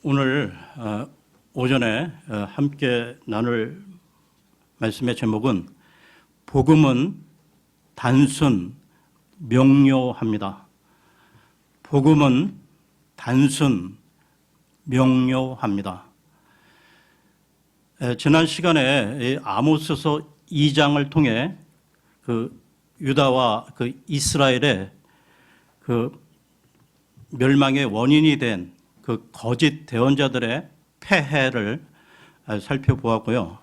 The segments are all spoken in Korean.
오늘 오전에 함께 나눌 말씀의 제목은 복음은 단순 명료합니다. 복음은 단순 명료합니다. 지난 시간에 아모스서 2장을 통해 그 유다와 그 이스라엘의 그 멸망의 원인이 된 그 거짓 대언자들의 폐해를 살펴보았고요.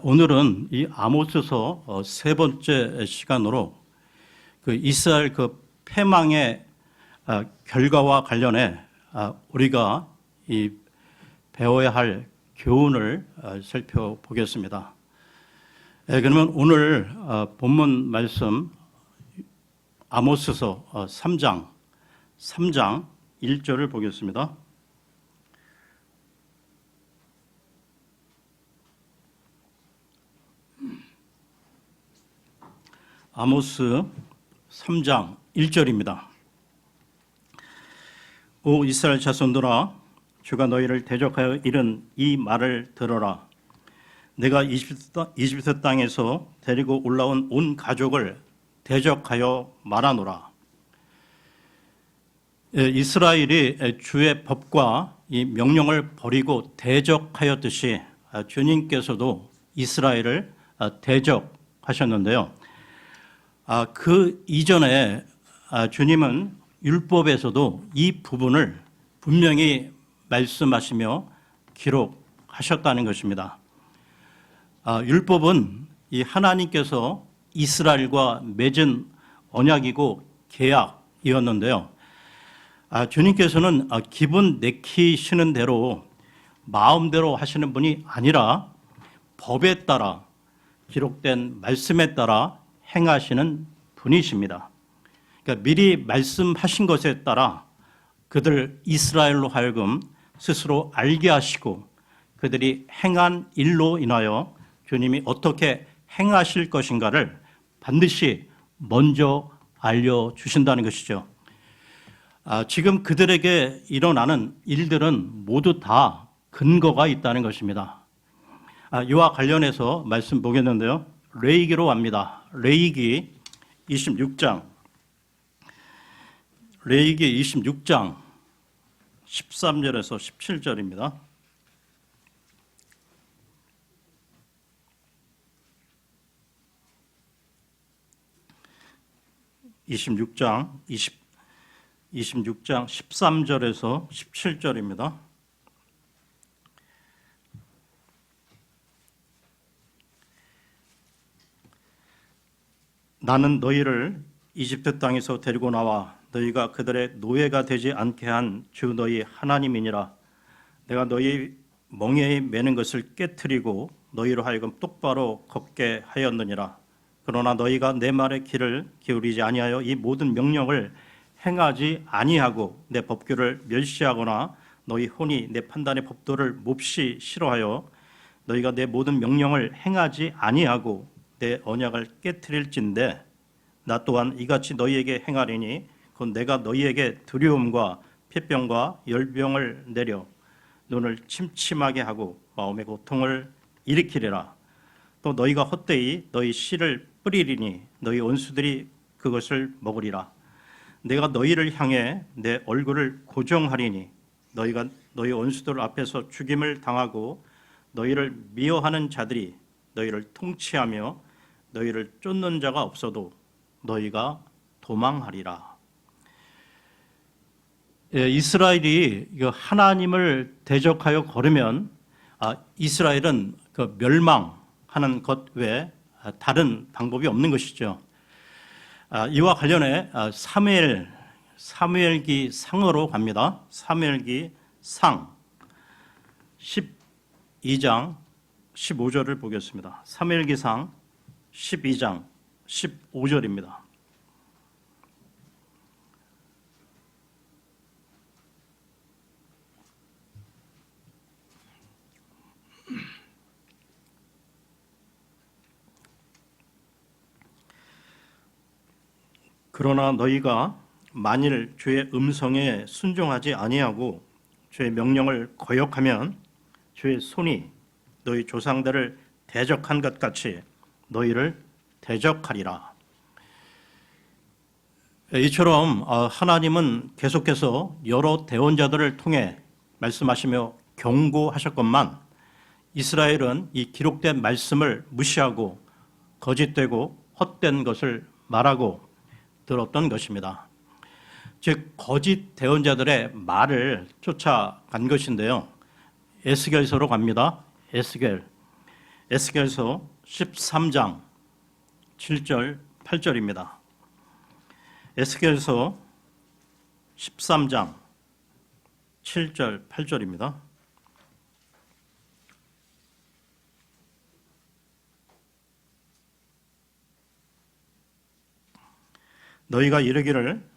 오늘은 이 아모스서 세 번째 시간으로 그 이스라엘 그 패망의 결과와 관련해 우리가 이 배워야 할 교훈을 살펴보겠습니다. 그러면 오늘 본문 말씀 아모스서 3장 1절을 보겠습니다. 아모스 3장 1절입니다. 오 이스라엘 자손들아, 주가 너희를 대적하여 이른 이 말을 들어라. 내가 이집트 땅에서 데리고 올라온 온 가족을 대적하여 말하노라. 이스라엘이 주의 법과 이 명령을 버리고 대적하였듯이 주님께서도 이스라엘을 대적하셨는데요. 그 이전에 주님은 율법에서도 이 부분을 분명히 말씀하시며 기록하셨다는 것입니다. 율법은 이 하나님께서 이스라엘과 맺은 언약이고 계약이었는데요. 주님께서는 기분 내키시는 대로 마음대로 하시는 분이 아니라 법에 따라 기록된 말씀에 따라 행하시는 분이십니다. 그러니까 미리 말씀하신 것에 따라 그들 이스라엘로 하여금 스스로 알게 하시고 그들이 행한 일로 인하여 주님이 어떻게 행하실 것인가를 반드시 먼저 알려주신다는 것이죠. 지금 그들에게 일어나는 일들은 모두 다 근거가 있다는 것입니다. 이와 관련해서 말씀 보겠는데요. 레위기로 갑니다. 레위기 26장 13절에서 17절입니다. (26장 13절에서 17절입니다. 나는 너희를 이집트 땅에서 데리고 나와 너희가 그들의 노예가 되지 않게 한 주 너희 하나님이니라. 내가 너희 멍에에 매는 것을 깨트리고 너희로 하여금 똑바로 걷게 하였느니라. 그러나 너희가 내 말에 귀를 기울이지 아니하여 이 모든 명령을 행하지 아니하고 내 법규를 멸시하거나 너희 혼이 내 판단의 법도를 몹시 싫어하여 너희가 내 모든 명령을 행하지 아니하고 내 언약을 깨트릴진대 나 또한 이같이 너희에게 행하리니 곧 내가 너희에게 두려움과 폐병과 열병을 내려 눈을 침침하게 하고 마음의 고통을 일으키리라. 또 너희가 헛되이 너희 씨를 뿌리리니 너희 원수들이 그것을 먹으리라. 내가 너희를 향해 내 얼굴을 고정하리니 너희가 너희 원수들 앞에서 죽임을 당하고 너희를 미워하는 자들이 너희를 통치하며 너희를 쫓는 자가 없어도 너희가 도망하리라. 이스라엘이 하나님을 대적하여 걸으면 이스라엘은 그 멸망하는 것 외에 다른 방법이 없는 것이죠. 이와 관련해 사무엘기 상으로 갑니다. 사무엘기 상 12장 15절을 보겠습니다. 사무엘기 상 12장 15절입니다. 그러나 너희가 만일 주의 음성에 순종하지 아니하고 주의 명령을 거역하면 주의 손이 너희 조상들을 대적한 것 같이 너희를 대적하리라. 이처럼 하나님은 계속해서 여러 대언자들을 통해 말씀하시며 경고하셨건만 이스라엘은 이 기록된 말씀을 무시하고 거짓되고 헛된 것을 말하고 들었던 것입니다. 즉 거짓 대언자들의 말을 쫓아간 것인데요. 에스겔서로 갑니다. 에스겔서 13장 7절 8절입니다. 에스겔서 13장 7절 8절입니다. 너희가 이르기를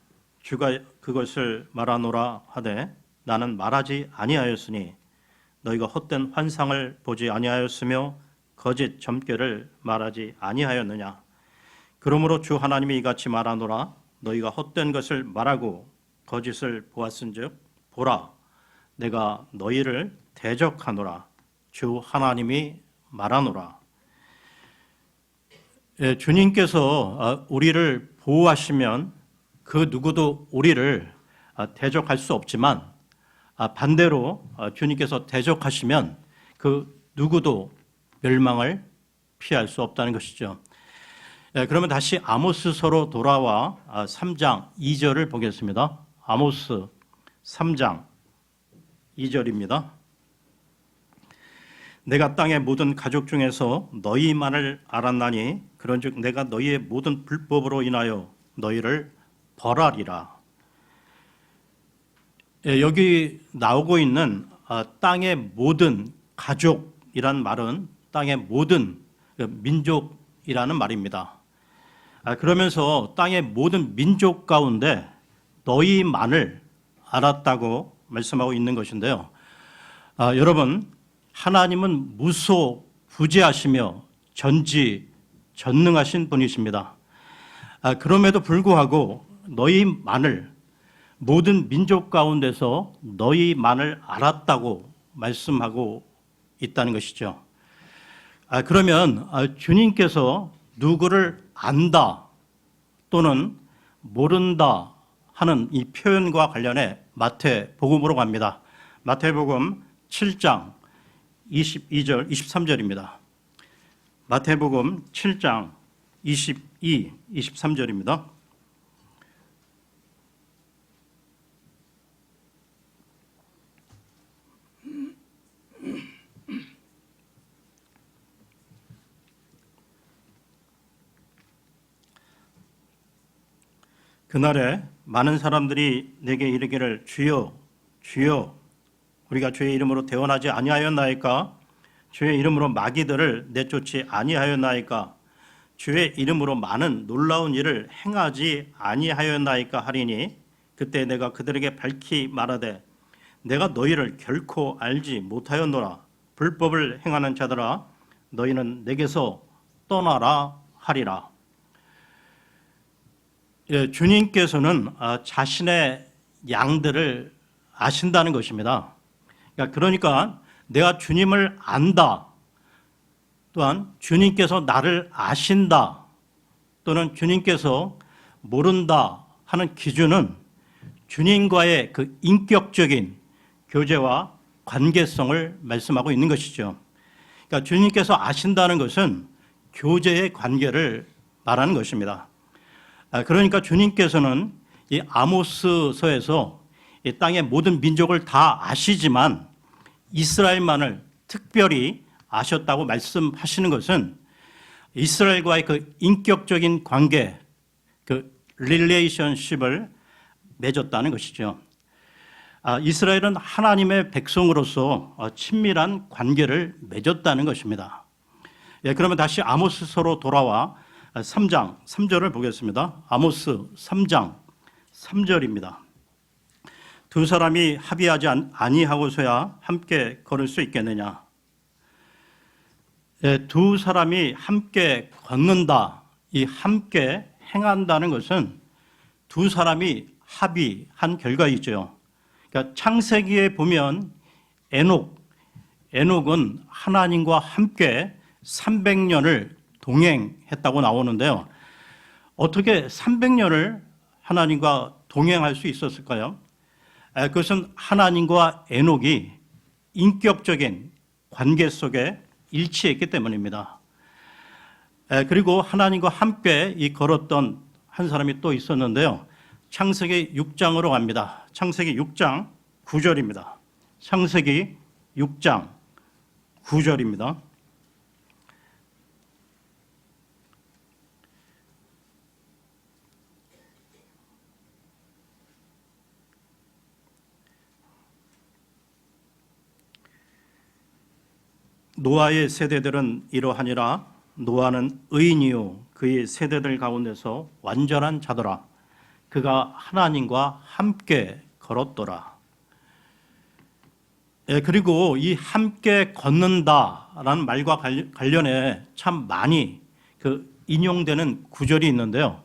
주가 그것을 말하노라 하되 나는 말하지 아니하였으니 너희가 헛된 환상을 보지 아니하였으며 거짓 점괘를 말하지 아니하였느냐. 그러므로 주 하나님이 이같이 말하노라 너희가 헛된 것을 말하고 거짓을 보았은즉 보라 내가 너희를 대적하노라. 주 하나님이 말하노라. 주님께서 우리를 보호하시면 그 누구도 우리를 대적할 수 없지만 반대로 주님께서 대적하시면 그 누구도 멸망을 피할 수 없다는 것이죠. 그러면 다시 아모스서로 돌아와 3장 2절을 보겠습니다. 아모스 3장 2절입니다. 내가 땅의 모든 가족 중에서 너희만을 알았나니 그런즉 내가 너희의 모든 불법으로 인하여 너희를 벌하리라. 여기 나오고 있는 땅의 모든 가족이란 말은 땅의 모든 민족이라는 말입니다. 그러면서 땅의 모든 민족 가운데 너희만을 알았다고 말씀하고 있는 것인데요. 여러분 하나님은 무소부재하시며 전지전능하신 분이십니다. 그럼에도 불구하고 너희만을 모든 민족 가운데서 너희만을 알았다고 말씀하고 있다는 것이죠. 그러면 주님께서 누구를 안다 또는 모른다 하는 이 표현과 관련해 마태복음으로 갑니다. 마태복음 7장 22절 23절입니다. 마태복음 7장 22, 23절입니다. 그날에 많은 사람들이 내게 이르기를 주여 주여 우리가 주의 이름으로 대언하지 아니하였나이까? 주의 이름으로 마귀들을 내쫓지 아니하였나이까? 주의 이름으로 많은 놀라운 일을 행하지 아니하였나이까 하리니 그때 내가 그들에게 밝히 말하되 내가 너희를 결코 알지 못하였노라. 불법을 행하는 자들아 너희는 내게서 떠나라 하리라. 주님께서는 자신의 양들을 아신다는 것입니다. 그러니까 내가 주님을 안다, 또한 주님께서 나를 아신다, 또는 주님께서 모른다 하는 기준은 주님과의 그 인격적인 교제와 관계성을 말씀하고 있는 것이죠. 그러니까 주님께서 아신다는 것은 교제의 관계를 말하는 것입니다. 그러니까 주님께서는 이 아모스서에서 이 땅의 모든 민족을 다 아시지만 이스라엘만을 특별히 아셨다고 말씀하시는 것은 이스라엘과의 그 인격적인 관계, 그 릴레이션십을 맺었다는 것이죠. 이스라엘은 하나님의 백성으로서 친밀한 관계를 맺었다는 것입니다. 그러면 다시 아모스서로 돌아와 3장 3절을 보겠습니다. 아모스 3장 3절입니다. 두 사람이 합의하지 아니하고서야 함께 걸을 수 있겠느냐. 두 사람이 함께 걷는다, 이 함께 행한다는 것은 두 사람이 합의한 결과이죠. 그러니까 창세기에 보면 에녹은 하나님과 함께 300년을 동행했다고 나오는데요. 어떻게 300년을 하나님과 동행할 수 있었을까요? 그것은 하나님과 에녹이 인격적인 관계 속에 일치했기 때문입니다. 그리고 하나님과 함께 걸었던 한 사람이 또 있었는데요. 창세기 6장으로 갑니다. 창세기 6장 9절입니다. 창세기 6장 9절입니다. 노아의 세대들은 이러하니라. 노아는 의인이요 그의 세대들 가운데서 완전한 자더라. 그가 하나님과 함께 걸었더라. 그리고 이 함께 걷는다라는 말과 관련해 참 많이 인용되는 구절이 있는데요.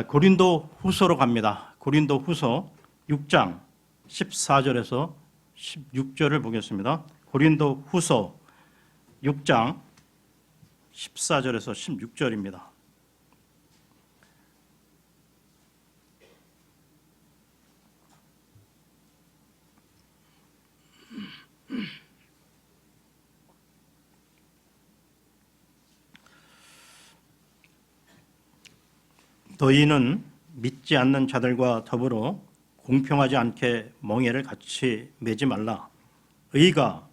고린도 후서로 갑니다. 고린도 후서 6장 14절에서 16절을 보겠습니다. 고린도 후서 6장 14절에서 16절입니다. 너희는 믿지 않는 자들과 더불어 공평하지 않게 멍에를 같이 매지 말라. 의가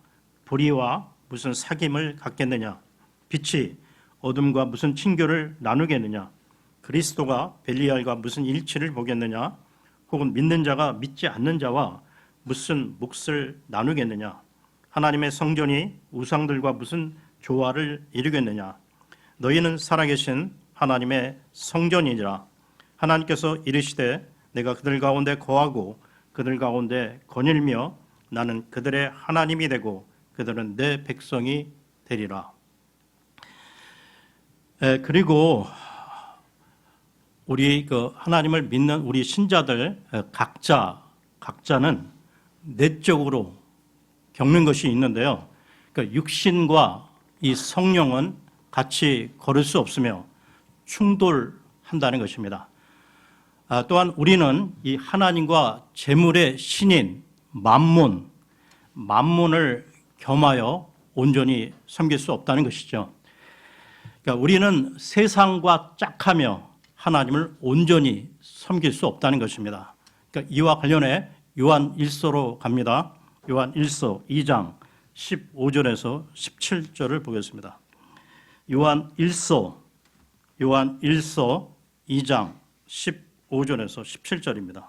불의와 무슨 사귐을 갖겠느냐? 빛이 어둠과 무슨 친교를 나누겠느냐? 그리스도가 벨리알과 무슨 일치를 보겠느냐? 혹은 믿는 자가 믿지 않는 자와 무슨 몫을 나누겠느냐? 하나님의 성전이 우상들과 무슨 조화를 이루겠느냐? 너희는 살아계신 하나님의 성전이니라. 하나님께서 이르시되 내가 그들 가운데 거하고 그들 가운데 거닐며 나는 그들의 하나님이 되고 그들은 내 백성이 되리라. 그리고 우리 하나님을 믿는 우리 신자들 각자는 내적으로 겪는 것이 있는데요. 그러니까 육신과 이 성령은 같이 걸을 수 없으며 충돌한다는 것입니다. 또한 우리는 이 하나님과 재물의 신인 만문을 겸하여 온전히 섬길 수 없다는 것이죠. 그러니까 우리는 세상과 짝하며 하나님을 온전히 섬길 수 없다는 것입니다. 그러니까 이와 관련해 요한 1서로 갑니다. 요한 1서 2장 15절에서 17절을 보겠습니다. 요한 1서 2장 15절에서 17절입니다.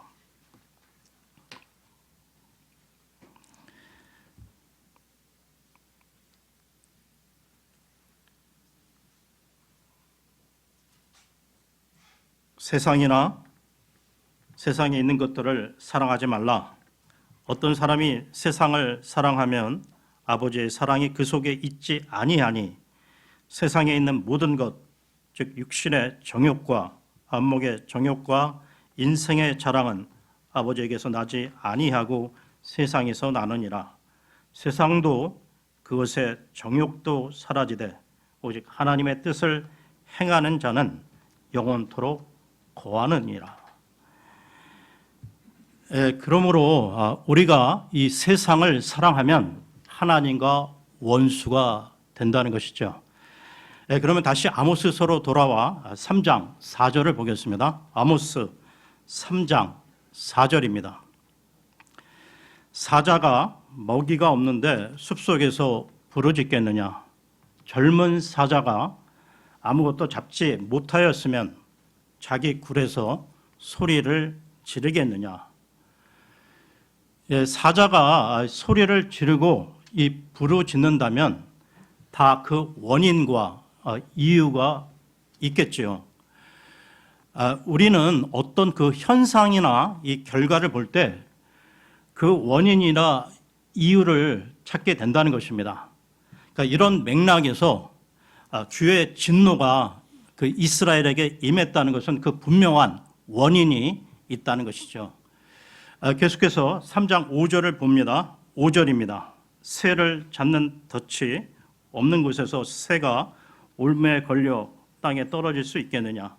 세상에 있는 것들을 사랑하지 말라. 어떤 사람이 세상을 사랑하면 아버지의 사랑이 그 속에 있지 아니하니 세상에 있는 모든 것, 즉 육신의 정욕과 안목의 정욕과 인생의 자랑은 아버지에게서 나지 아니하고 세상에서 나느니라. 세상도 그것의 정욕도 사라지되 오직 하나님의 뜻을 행하는 자는 영원토록 거하느니라. 그러므로 우리가 이 세상을 사랑하면 하나님과 원수가 된다는 것이죠. 그러면 다시 아모스서로 돌아와 3장 4절을 보겠습니다. 아모스 3장 4절입니다. 사자가 먹이가 없는데 숲속에서 부르짖겠느냐? 젊은 사자가 아무것도 잡지 못하였으면 자기 굴에서 소리를 지르겠느냐? 사자가 소리를 지르고 이 부르짖는다면 다 그 원인과 이유가 있겠지요. 우리는 어떤 그 현상이나 이 결과를 볼 때 그 원인이나 이유를 찾게 된다는 것입니다. 그러니까 이런 맥락에서 주의 진노가 그 이스라엘에게 임했다는 것은 그 분명한 원인이 있다는 것이죠. 계속해서 3장 5절을 봅니다. 5절입니다. 새를 잡는 덫이 없는 곳에서 새가 올매에 걸려 땅에 떨어질 수 있겠느냐.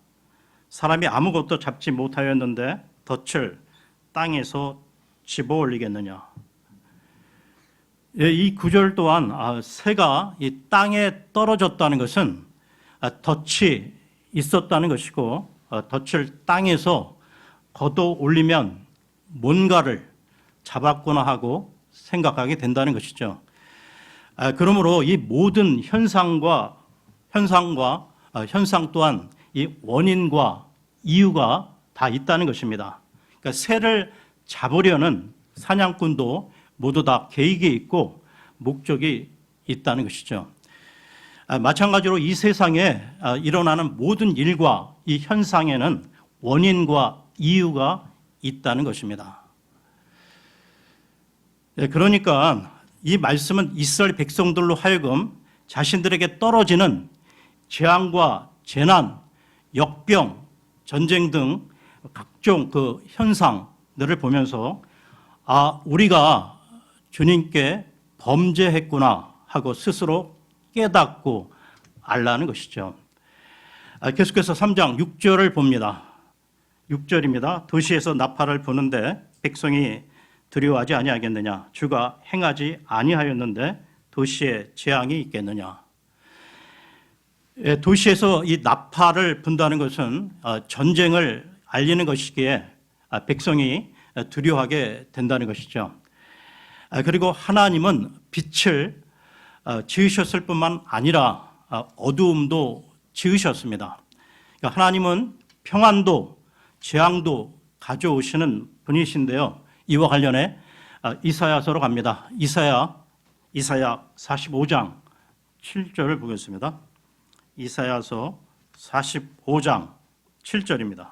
사람이 아무것도 잡지 못하였는데 덫을 땅에서 집어 올리겠느냐. 이 구절 또한 새가 이 땅에 떨어졌다는 것은 덫이 있었다는 것이고, 덫을 땅에서 걷어 올리면 뭔가를 잡았구나 하고 생각하게 된다는 것이죠. 그러므로 이 모든 현상 또한 이 원인과 이유가 다 있다는 것입니다. 그러니까 새를 잡으려는 사냥꾼도 모두 다 계획이 있고 목적이 있다는 것이죠. 마찬가지로 이 세상에 일어나는 모든 일과 이 현상에는 원인과 이유가 있다는 것입니다. 그러니까 이 말씀은 이스라엘 백성들로 하여금 자신들에게 떨어지는 재앙과 재난, 역병, 전쟁 등 각종 그 현상들을 보면서 우리가 주님께 범죄했구나 하고 스스로 깨닫고 알라는 것이죠. 계속해서 3장 6절을 봅니다. 6절입니다. 도시에서 나팔을 부는데 백성이 두려워하지 아니하겠느냐. 주가 행하지 아니하였는데 도시에 재앙이 있겠느냐. 도시에서 이 나팔을 분다는 것은 전쟁을 알리는 것이기에 백성이 두려워하게 된다는 것이죠. 그리고 하나님은 빛을 지으셨을 뿐만 아니라 어두움도 지으셨습니다. 그러니까 하나님은 평안도 재앙도 가져오시는 분이신데요. 이와 관련해 이사야서로 갑니다. 이사야 45장 7절을 보겠습니다. 이사야서 45장 7절입니다.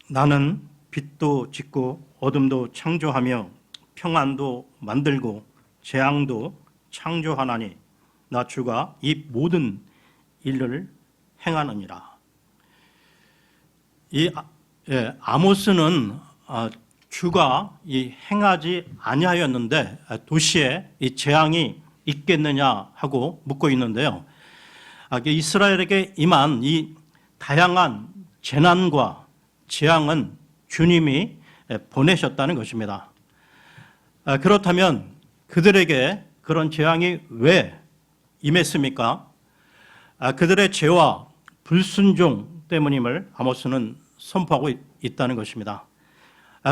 나는 빛도 짓고 어둠도 창조하며 평안도 만들고 재앙도 창조하나니 나 주가 이 모든 일을 행하느니라. 아모스는 주가 이 행하지 아니하였는데 도시에 이 재앙이 있겠느냐 하고 묻고 있는데요. 이스라엘에게 임한 이 다양한 재난과 재앙은 주님이 보내셨다는 것입니다. 그렇다면 그들에게 그런 재앙이 왜 임했습니까? 그들의 죄와 불순종 때문임을 아모스는 선포하고 있다는 것입니다.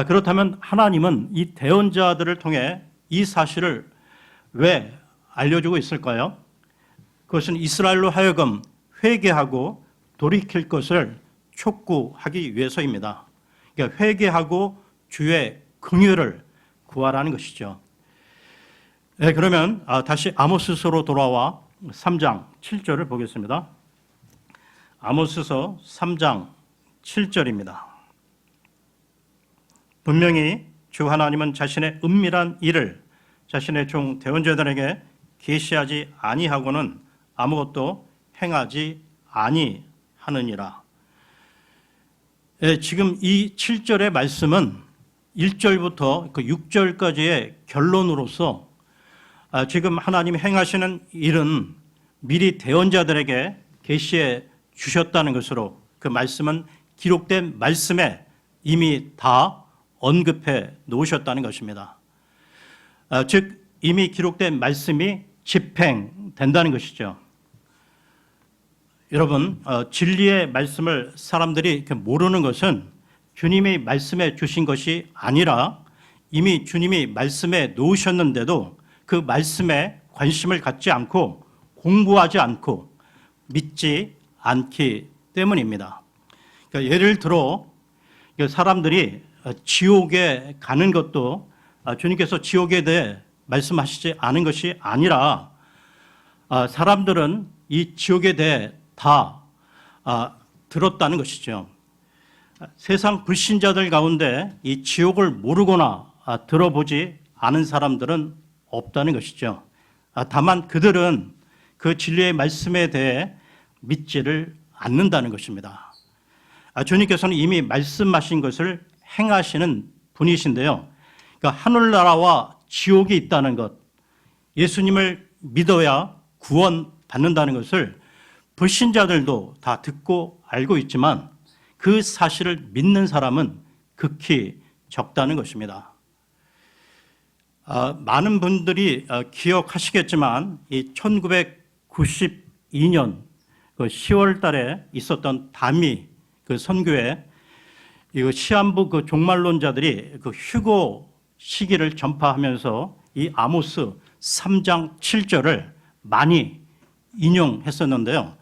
그렇다면 하나님은 이 대언자들을 통해 이 사실을 왜 알려주고 있을까요? 그것은 이스라엘로 하여금 회개하고 돌이킬 것을 촉구하기 위해서입니다. 그러니까 회개하고 주의 긍휼을 구하라는 것이죠. 그러면 다시 아모스서로 돌아와 3장 7절을 보겠습니다. 아모스서 3장 7절입니다. 분명히 주 하나님은 자신의 은밀한 일을 자신의 종 대언자들에게 계시하지 아니하고는 아무것도 행하지 아니하느니라. 지금 이 7절의 말씀은 1절부터 그 6절까지의 결론으로서 지금 하나님이 행하시는 일은 미리 대언자들에게 계시해 주셨다는 것으로 그 말씀은 기록된 말씀에 이미 다 언급해 놓으셨다는 것입니다. 즉 이미 기록된 말씀이 집행된다는 것이죠. 여러분, 진리의 말씀을 사람들이 이렇게 모르는 것은 주님이 말씀해 주신 것이 아니라 이미 주님이 말씀해 놓으셨는데도 그 말씀에 관심을 갖지 않고 공부하지 않고 믿지 않기 때문입니다. 그러니까 예를 들어 사람들이 지옥에 가는 것도 주님께서 지옥에 대해 말씀하시지 않은 것이 아니라 사람들은 이 지옥에 대해 다 들었다는 것이죠. 세상 불신자들 가운데 이 지옥을 모르거나 들어보지 않은 사람들은 없다는 것이죠. 다만 그들은 그 진리의 말씀에 대해 믿지를 않는다는 것입니다. 주님께서는 이미 말씀하신 것을 행하시는 분이신데요. 그러니까 하늘나라와 지옥이 있다는 것, 예수님을 믿어야 구원받는다는 것을 불신자들도 다 듣고 알고 있지만 그 사실을 믿는 사람은 극히 적다는 것입니다. 많은 분들이 기억하시겠지만 이 1992년 그 10월 달에 있었던 담이 그 선교회 이 시한부 그 종말론자들이 그 휴거 시기를 전파하면서 이 아모스 3장 7절을 많이 인용했었는데요.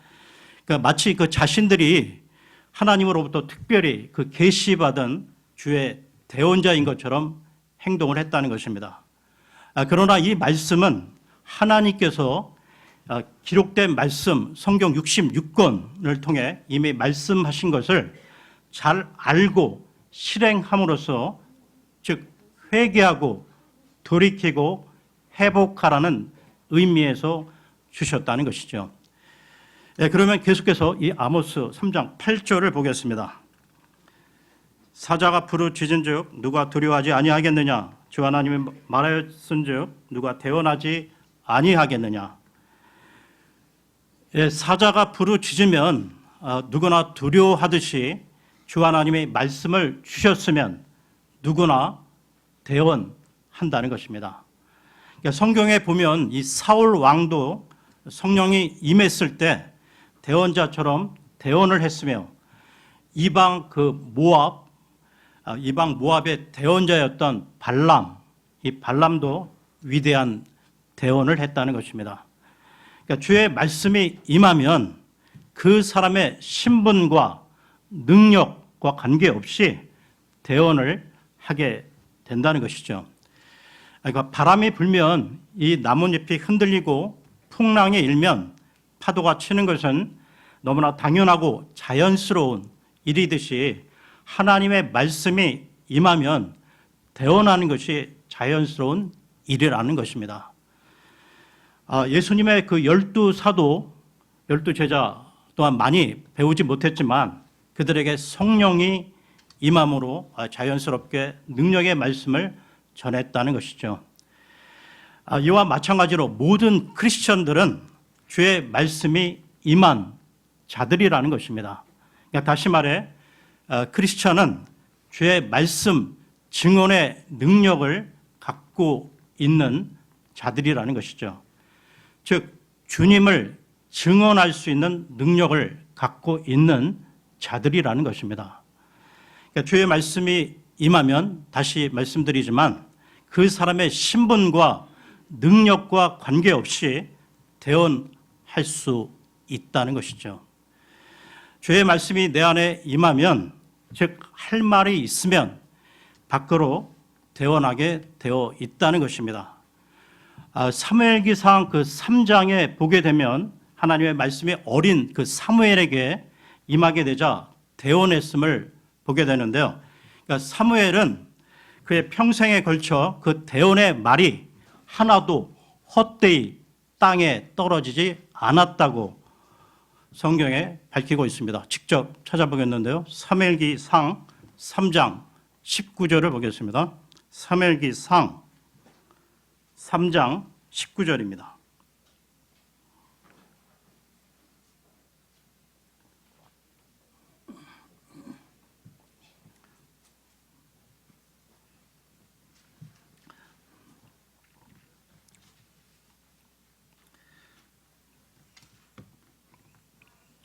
그러니까 마치 그 자신들이 하나님으로부터 특별히 그 계시받은 주의 대언자인 것처럼 행동을 했다는 것입니다. 그러나 이 말씀은 하나님께서 기록된 말씀 성경 66권을 통해 이미 말씀하신 것을 잘 알고 실행함으로써 즉 회개하고 돌이키고 회복하라는 의미에서 주셨다는 것이죠. 그러면 계속해서 이 아모스 3장 8절을 보겠습니다. 사자가 부르짖은즉 누가 두려워하지 아니하겠느냐? 주 하나님이 말하였은즉 누가 대언하지 아니하겠느냐? 사자가 부르짖으면 누구나 두려워하듯이 주 하나님이 말씀을 주셨으면 누구나 대언한다는 것입니다. 그러니까 성경에 보면 이 사울 왕도 성령이 임했을 때 대언자처럼 대언을 했으며 이방 모압의 대언자였던 발람, 이 발람도 위대한 대언을 했다는 것입니다. 그러니까 주의 말씀이 임하면 그 사람의 신분과 능력과 관계없이 대언을 하게 된다는 것이죠. 그러니까 바람이 불면 이 나뭇잎이 흔들리고 풍랑이 일면 파도가 치는 것은 너무나 당연하고 자연스러운 일이듯이 하나님의 말씀이 임하면 대언하는 것이 자연스러운 일이라는 것입니다. 예수님의 그 12사도, 12제자 또한 많이 배우지 못했지만 그들에게 성령이 임함으로 자연스럽게 능력의 말씀을 전했다는 것이죠. 이와 마찬가지로 모든 크리스천들은 주의 말씀이 임한 자들이라는 것입니다. 그러니까 다시 말해 크리스천은 주의 말씀 증언의 능력을 갖고 있는 자들이라는 것이죠. 즉 주님을 증언할 수 있는 능력을 갖고 있는 자들이라는 것입니다. 그러니까 주의 말씀이 임하면 다시 말씀드리지만 그 사람의 신분과 능력과 관계없이 대언할 수 있다는 것이죠. 주의 말씀이 내 안에 임하면 즉 할 말이 있으면 밖으로 대언하게 되어 있다는 것입니다. 사무엘기상 그 3장에 보게 되면 하나님의 말씀이 어린 그 사무엘에게 임하게 되자 대언했음을 보게 되는데요. 그러니까 사무엘은 그의 평생에 걸쳐 그 대언의 말이 하나도 헛되이 땅에 떨어지지 않았다고 성경에 밝히고 있습니다. 직접 찾아보겠는데요. 사무엘기상 3장 19절을 보겠습니다. 사무엘기상 3장 19절입니다.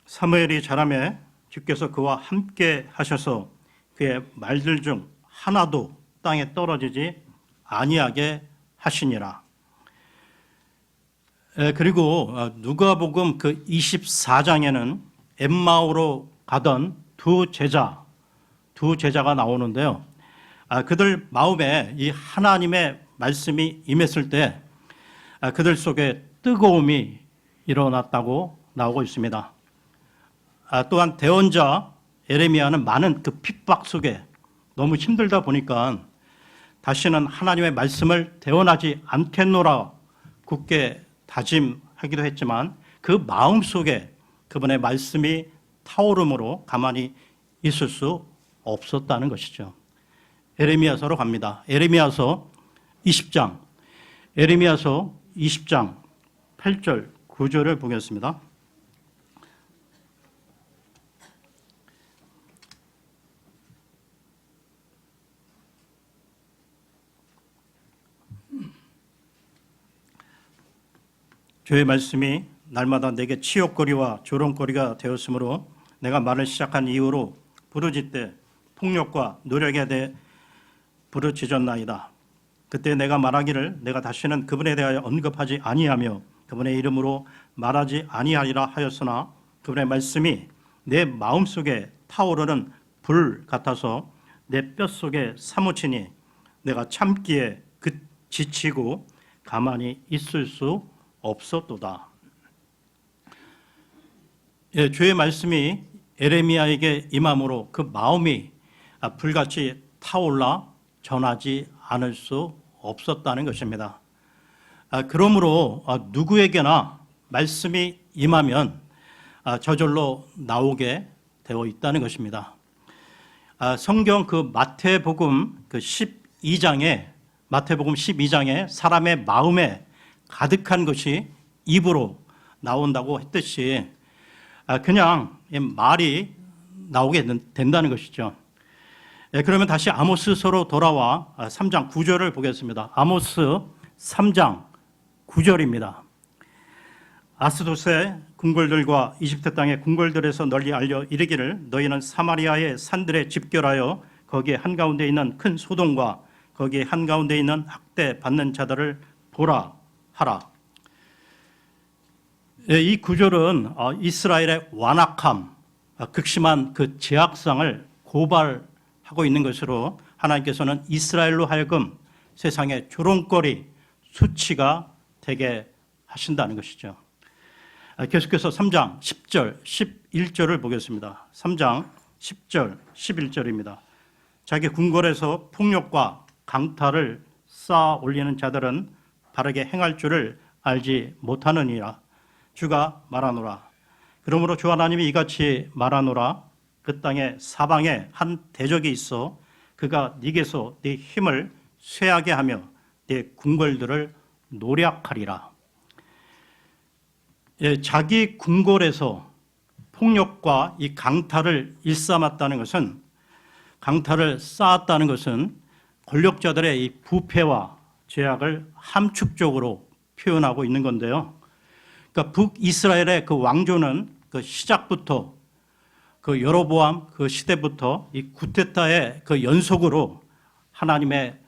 사무엘이 자라매 주께서 그와 함께 하셔서 그의 말들 중 하나도 땅에 떨어지지 아니하게 하시니라. 그리고 누가복음 그 24장에는 엠마오로 가던 두 제자가 나오는데요. 그들 마음에 이 하나님의 말씀이 임했을 때 그들 속에 뜨거움이 일어났다고 나오고 있습니다. 또한 대언자 에레미야는 많은 그 핍박 속에 너무 힘들다 보니까 다시는 하나님의 말씀을 대언하지 않겠노라 굳게 다짐하기도 했지만 그 마음 속에 그분의 말씀이 타오름으로 가만히 있을 수 없었다는 것이죠. 에레미야서로 갑니다. 에레미야서 20장, 에레미야서 20장 8절 9절을 보겠습니다. 주의 말씀이 날마다 내게 치욕거리와 조롱거리가 되었으므로 내가 말을 시작한 이후로 부르짖되 폭력과 노력에 대해 부르짖었나이다. 그때 내가 말하기를 내가 다시는 그분에 대하여 언급하지 아니하며 그분의 이름으로 말하지 아니하리라 하였으나 그분의 말씀이 내 마음속에 타오르는 불 같아서 내 뼛속에 사무치니 내가 참기에 지치고 가만히 있을 수 없었도다. 예, 주의 말씀이 에레미야에게 임함으로 그 마음이 불같이 타올라 전하지 않을 수 없었다는 것입니다. 그러므로 누구에게나 말씀이 임하면 저절로 나오게 되어 있다는 것입니다. 성경 그 마태복음 12장에 사람의 마음에 가득한 것이 입으로 나온다고 했듯이 그냥 말이 나오게 된다는 것이죠. 그러면 다시 아모스서로 돌아와 3장 9절을 보겠습니다. 아모스 3장 9절입니다. 아스돗의 궁궐들과 이집트 땅의 궁궐들에서 널리 알려 이르기를 너희는 사마리아의 산들에 집결하여 거기에 한가운데 있는 큰 소돔과 거기에 한가운데 있는 학대 받는 자들을 보라 하라. 이 구절은 이스라엘의 완악함, 극심한 그 제약상을 고발하고 있는 것으로 하나님께서는 이스라엘로 하여금 세상의 조롱거리, 수치가 되게 하신다는 것이죠. 계속해서 3장 10절, 11절을 보겠습니다. 3장 10절, 11절입니다. 자기 궁궐에서 폭력과 강탈을 쌓아 올리는 자들은 바르게 행할 줄을 알지 못하느니라. 주가 말하노라. 그러므로 주 하나님이 이같이 말하노라. 그 땅에 사방에 한 대적이 있어 그가 네게서 네 힘을 쇠하게 하며 네 궁궐들을 노략하리라. 예, 자기 궁궐에서 폭력과 이 강탈을 일삼았다는 것은, 강탈을 쌓았다는 것은 권력자들의 이 부패와 죄악을 함축적으로 표현하고 있는 건데요. 그러니까 북이스라엘의 그 왕조는 그 시작부터 그 여로보암 그 시대부터 이 쿠데타의 그 연속으로 하나님의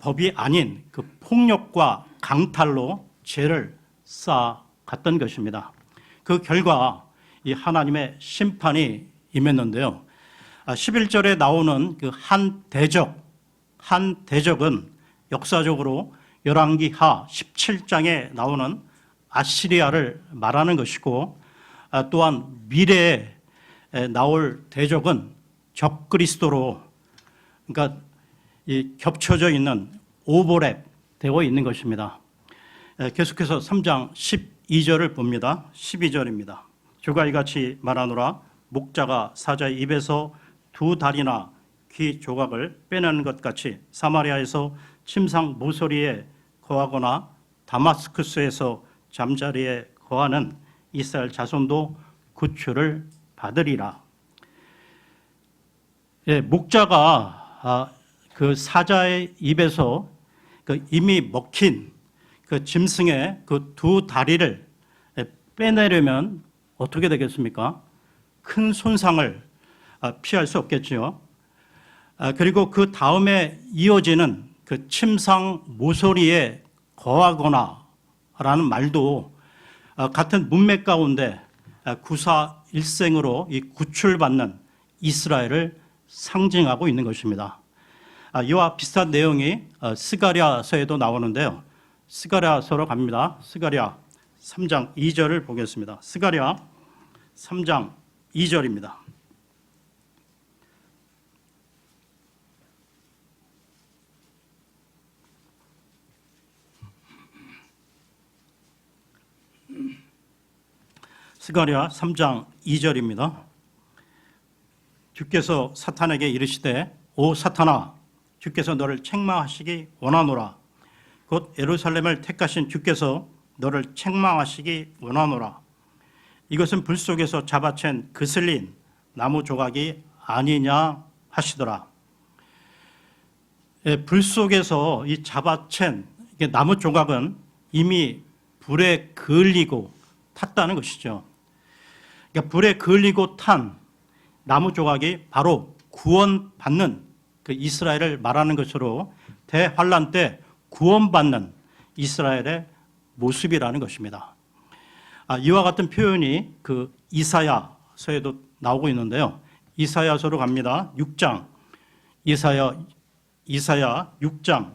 법이 아닌 그 폭력과 강탈로 죄를 쌓아갔던 것입니다. 그 결과 이 하나님의 심판이 임했는데요. 11절에 나오는 그 한 대적은 역사적으로 열왕기하 17장에 나오는 아시리아를 말하는 것이고, 또한 미래에 나올 대적은 적그리스도로, 그러니까 이 겹쳐져 있는 오버랩 되어 있는 것입니다. 계속해서 3장 12절을 봅니다. 12절입니다. 주가 이같이 말하노라. 목자가 사자의 입에서 두 다리나 귀 조각을 빼내는 것 같이 사마리아에서 침상 모서리에 거하거나 다마스쿠스에서 잠자리에 거하는 이스라엘 자손도 구출을 받으리라. 예, 목자가 그 사자의 입에서 그 이미 먹힌 그 짐승의 그 두 다리를 빼내려면 어떻게 되겠습니까? 큰 손상을 피할 수 없겠죠. 그리고 그 다음에 이어지는 그 침상 모서리에 거하거나 라는 말도 같은 문맥 가운데 구사일생으로 이 구출받는 이스라엘을 상징하고 있는 것입니다. 이와 비슷한 내용이 스가랴서에도 나오는데요. 스가랴서로 갑니다. 스가랴 3장 2절을 보겠습니다. 스가랴 3장 2절입니다. 스가랴 3장 2절입니다. 주께서 사탄에게 이르시되 오 사탄아 주께서 너를 책망하시기 원하노라. 곧 예루살렘을 택하신 주께서 너를 책망하시기 원하노라. 이것은 불 속에서 잡아챈 그슬린 나무 조각이 아니냐 하시더라. 불 속에서 이 잡아챈 나무 조각은 이미 불에 그을리고 탔다는 것이죠. 그러니까 불에 그을리고 탄 나무 조각이 바로 구원받는 그 이스라엘을 말하는 것으로 대환란 때 구원받는 이스라엘의 모습이라는 것입니다. 이와 같은 표현이 그 이사야서에도 나오고 있는데요. 이사야서로 갑니다. 6장 이사야 6장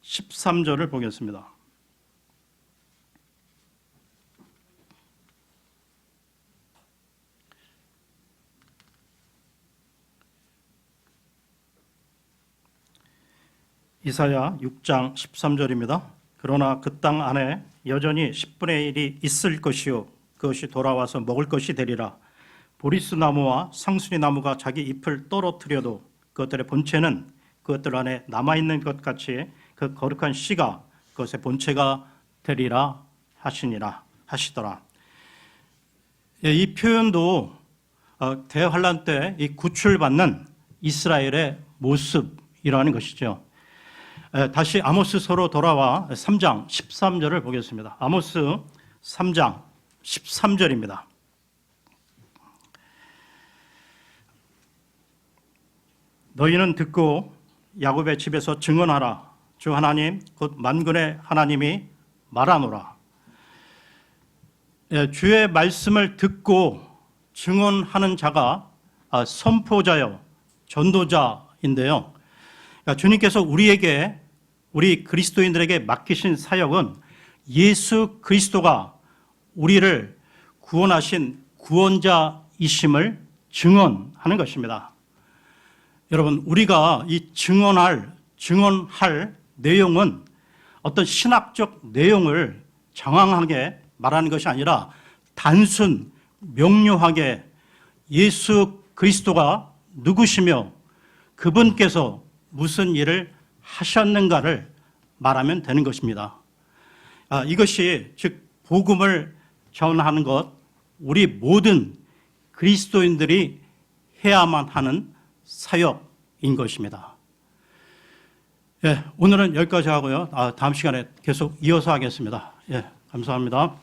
13절을 보겠습니다. 이사야 6장 13절입니다. 그러나 그 땅 안에 여전히 10분의 1이 있을 것이요 그것이 돌아와서 먹을 것이 되리라. 보리스 나무와 상수리 나무가 자기 잎을 떨어뜨려도 그것들의 본체는 그것들 안에 남아있는 것 같이 그 거룩한 씨가 그것의 본체가 되리라 하시더라. 이 표현도 대환란 때 이 구출받는 이스라엘의 모습이라는 것이죠. 다시 아모스서로 돌아와 3장 13절을 보겠습니다. 아모스 3장 13절입니다. 너희는 듣고 야곱의 집에서 증언하라. 주 하나님 곧 만군의 하나님이 말하노라. 주의 말씀을 듣고 증언하는 자가 선포자요 전도자인데요. 주님께서 우리 그리스도인들에게 맡기신 사역은 예수 그리스도가 우리를 구원하신 구원자이심을 증언하는 것입니다. 여러분, 우리가 이 증언할 내용은 어떤 신학적 내용을 장황하게 말하는 것이 아니라 단순 명료하게 예수 그리스도가 누구시며 그분께서 무슨 일을 하셨는가를 말하면 되는 것입니다. 이것이 즉 복음을 전하는 것, 우리 모든 그리스도인들이 해야만 하는 사역인 것입니다. 오늘은 여기까지 하고요. 다음 시간에 계속 이어서 하겠습니다. 감사합니다.